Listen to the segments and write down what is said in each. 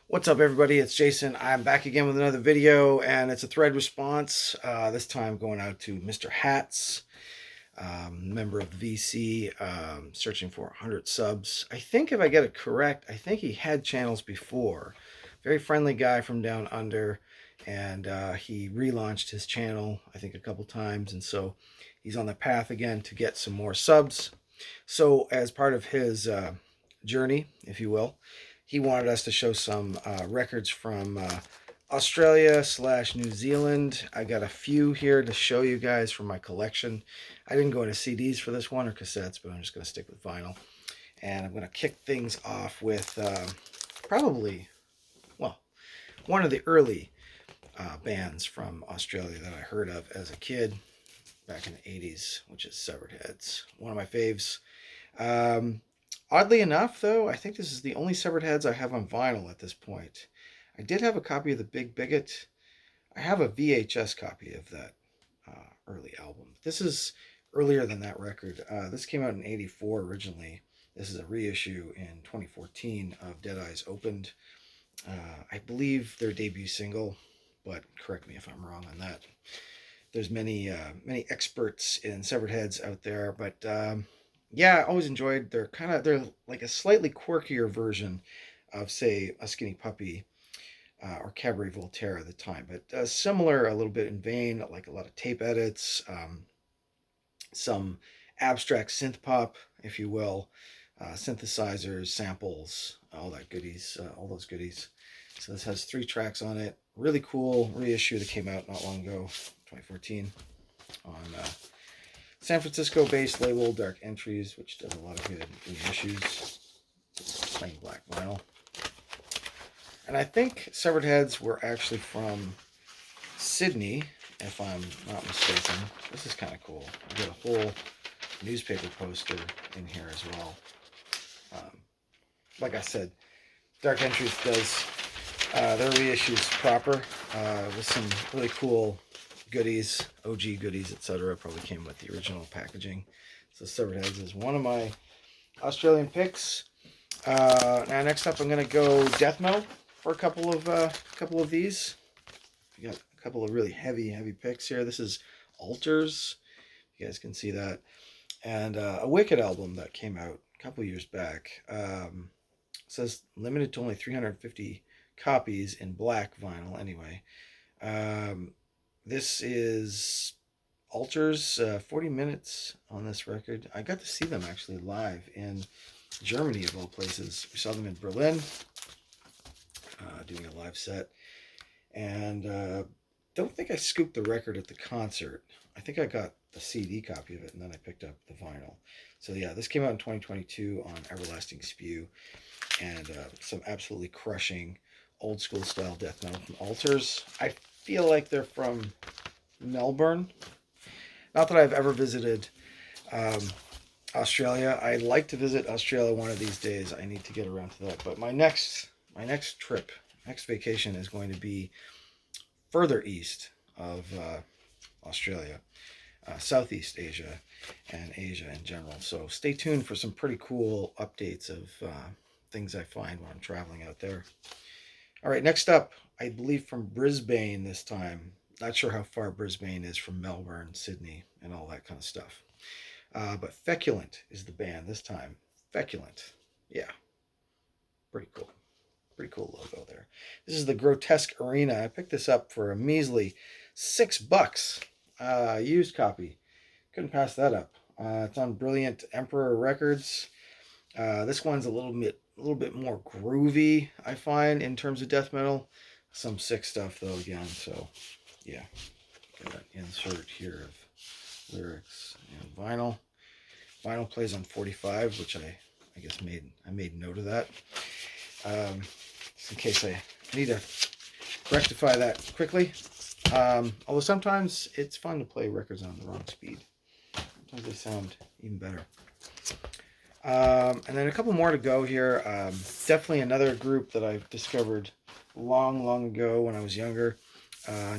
What's up, everybody? It's Jason. I'm back again with another video, and it's a thread response. This time going out to Mr. Hats, member of the VC, searching for 100 subs. I think if I get it correct, I think he had channels before. Very friendly guy from down under, and he relaunched his channel, I think, a couple times, and so he's on the path again to get some more subs. So, as part of his journey, if you will, he wanted us to show some records from Australia / New Zealand. I got a few here to show you guys from my collection. I didn't go into CDs for this one or cassettes, but I'm just going to stick with vinyl. And I'm going to kick things off with probably, well, one of the early bands from Australia that I heard of as a kid back in the 80s, which is Severed Heads. One of my faves. Oddly enough, though, I think this is the only Severed Heads I have on vinyl at this point. I did have a copy of The Big Bigot. I have a VHS copy of that early album. This is earlier than that record. This came out in '84 originally. This is a reissue in 2014 of Dead Eyes Opened. I believe their debut single, but correct me if I'm wrong on that. There's many experts in Severed Heads out there, but yeah, I always enjoyed they're like a slightly quirkier version of, say, A Skinny Puppy or Cabaret Voltaire at the time, but similar a little bit in vein, like a lot of tape edits, some abstract synth pop, if you will, synthesizers, samples, all that goodies, all those goodies. So this has 3 tracks on it. Really cool reissue that came out not long ago, 2014, on San Francisco-based label Dark Entries, which does a lot of good reissues. Plain black vinyl. And I think Severed Heads were actually from Sydney, if I'm not mistaken. This is kind of cool. I got a whole newspaper poster in here as well. Like I said, Dark Entries does their reissues proper with some really cool goodies, OG goodies, etc. Probably came with the original packaging. So Severed Heads is one of my Australian picks. Now next up, I'm gonna go death metal for a couple of these. We got a couple of really heavy picks here. This is Altars. You guys can see that, and a Wicked album that came out a couple years back. Says limited to only 350 copies in black vinyl. Anyway, this is Altars. 40 minutes on this record. I got to see them actually live in Germany, of all places. We saw them in Berlin, doing a live set, and don't think I scooped the record at the concert. I think I got the CD copy of it, and then I picked up the vinyl. So yeah, this came out in 2022 on Everlasting Spew, and some absolutely crushing old school style death metal from Altars. I feel like they're from Melbourne. Not that I've ever visited Australia. I'd like to visit Australia one of these days. I need to get around to that. But my next trip, next vacation is going to be further east of Australia, Southeast Asia, and Asia in general. So stay tuned for some pretty cool updates of things I find when I'm traveling out there. All right, next up, I believe from Brisbane this time. Not sure how far Brisbane is from Melbourne, Sydney, and all that kind of stuff. But Feculent is the band this time. Feculent. Yeah. Pretty cool. Pretty cool logo there. This is the Grotesque Arena. I picked this up for a measly $6. Used copy. Couldn't pass that up. It's on Brilliant Emperor Records. This one's a little bit more groovy, I find, in terms of death metal. Some sick stuff though again. So yeah. Got an insert here of lyrics and vinyl. Vinyl plays on 45, which I guess made note of that. Just in case I need to rectify that quickly. Although sometimes it's fun to play records on the wrong speed. Sometimes they sound even better. And then a couple more to go here. Definitely another group that I've discovered long ago when I was younger.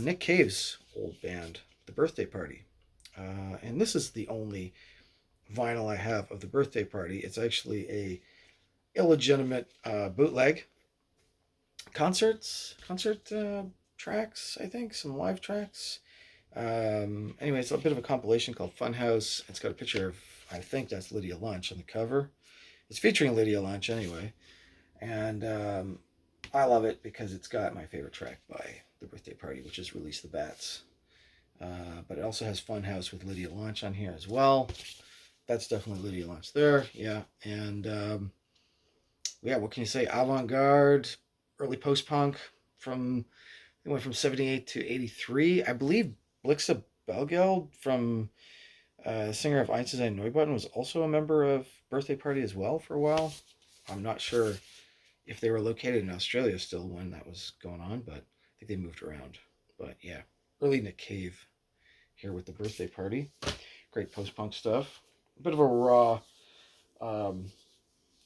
Nick Cave's old band, The Birthday Party. And this is the only vinyl I have of The Birthday Party. It's actually a illegitimate bootleg concert tracks, I think, some live tracks. Anyway, it's a bit of a compilation called Funhouse. It's got a picture of, I think that's Lydia Lunch on the cover. It's featuring Lydia Lunch anyway. And I love it because it's got my favorite track by The Birthday Party, which is Release the Bats. But it also has Funhouse with Lydia Lunch on here as well. That's definitely Lydia Lunch there, yeah. And yeah, what can you say? Avant-garde, early post-punk from, it went from 78 to 83. I believe Blixa Belgeld from singer of Einstein Neubauten was also a member of Birthday Party as well for a while. I'm not sure if they were located in Australia still when that was going on, but I think they moved around. But yeah, early Nick Cave here with The Birthday Party. Great post-punk stuff. A bit of a raw,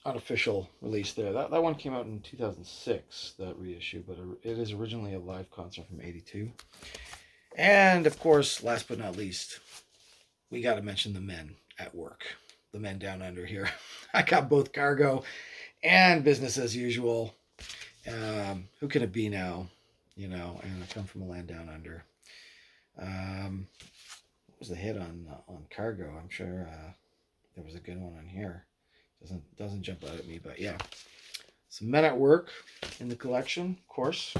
unofficial release there. That one came out in 2006, that reissue, but it is originally a live concert from 82. And of course, last but not least, we got to mention the men at work. The men down under here. I got both Cargo and Business as Usual. Who can it be now? You know, and I come from a land down under. What was the hit on Cargo? I'm sure there was a good one on here. Doesn't jump out at me, but yeah. Some Men at Work in the collection, of course.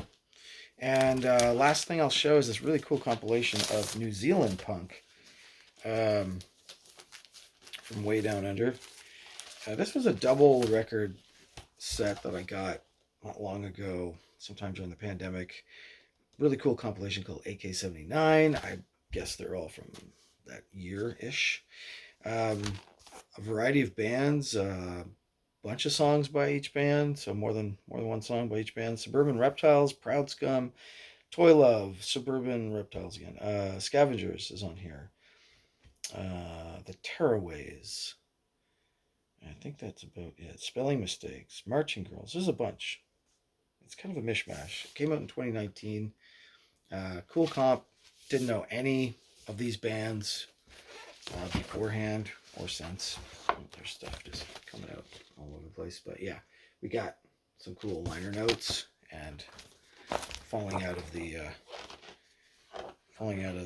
And last thing I'll show is this really cool compilation of New Zealand punk from way down under. This was a double record set that I got not long ago, sometime during the pandemic. Really cool compilation called AK-79. I guess they're all from that year-ish. A variety of bands, bunch of songs by each band, so more than one song by each band. Suburban Reptiles, Proud Scum, Toy Love, Suburban Reptiles again. Scavengers is on here. The Tearaways. I think that's about it. Spelling Mistakes, Marching Girls. There's a bunch. It's kind of a mishmash. It came out in 2019. Cool comp. Didn't know any of these bands beforehand or since. There's stuff just coming out all over the place. But yeah, we got some cool liner notes and falling out of the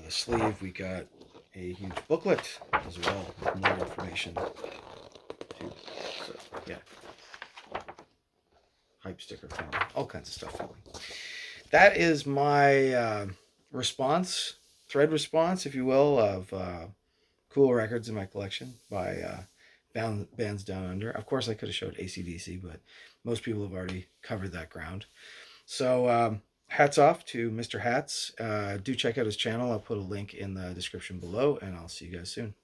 sleeve. We got a huge booklet as well with more information. So yeah, hype sticker falling, all kinds of stuff falling. That is my thread response, if you will, of cool records in my collection by bands down under. Of course, I could have showed AC/DC, but most people have already covered that ground. So hats off to Mr. Hats. Do check out his channel. I'll put a link in the description below, and I'll see you guys soon.